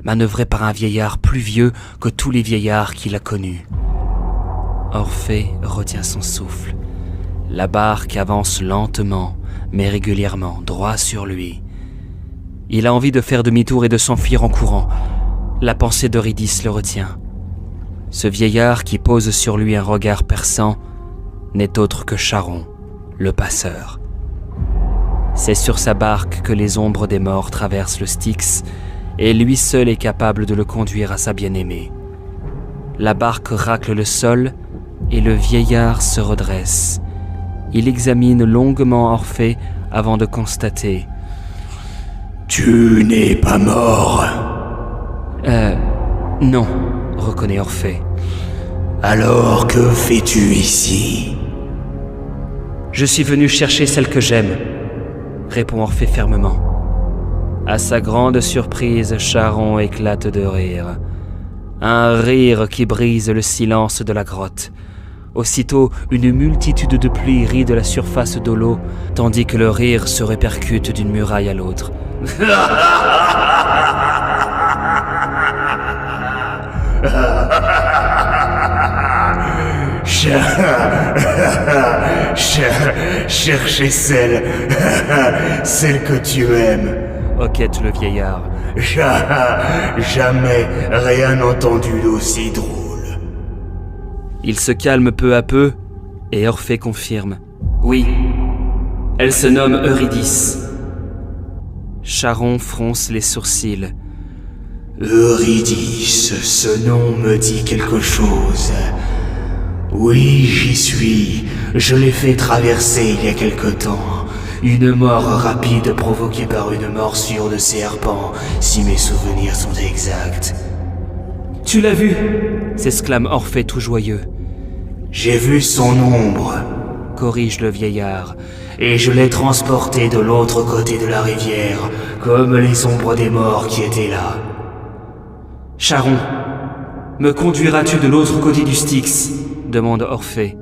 manœuvrée par un vieillard plus vieux que tous les vieillards qu'il a connus. Orphée retient son souffle. La barque avance lentement, mais régulièrement, droit sur lui. Il a envie de faire demi-tour et de s'enfuir en courant. La pensée d'Eurydice le retient. Ce vieillard qui pose sur lui un regard perçant n'est autre que Charon, le passeur. C'est sur sa barque que les ombres des morts traversent le Styx, et lui seul est capable de le conduire à sa bien-aimée. La barque racle le sol, et le vieillard se redresse. Il examine longuement Orphée avant de constater « Tu n'es pas mort !» Non, reconnaît Orphée. « Alors que fais-tu ici ?» « Je suis venu chercher celle que j'aime », répond Orphée fermement. À sa grande surprise, Charon éclate de rire. Un rire qui brise le silence de la grotte. Aussitôt, une multitude de pluies rit de la surface de l'eau, tandis que le rire se répercute d'une muraille à l'autre. Chercher celle que tu aimes. Hoquette le vieillard. Jamais rien entendu d'aussi drôle. Il se calme peu à peu, et Orphée confirme. Oui, elle se nomme Eurydice. Charon fronce les sourcils. Eurydice, ce nom me dit quelque chose. Oui, j'y suis. Je l'ai fait traverser il y a quelque temps. Une mort rapide provoquée par une morsure de serpent, si mes souvenirs sont exacts. Tu l'as vu ? S'exclame Orphée tout joyeux. J'ai vu son ombre, corrige le vieillard. Et je l'ai transporté de l'autre côté de la rivière, comme les ombres des morts qui étaient là. Charon, me conduiras-tu de l'autre côté du Styx ? Demande Orphée.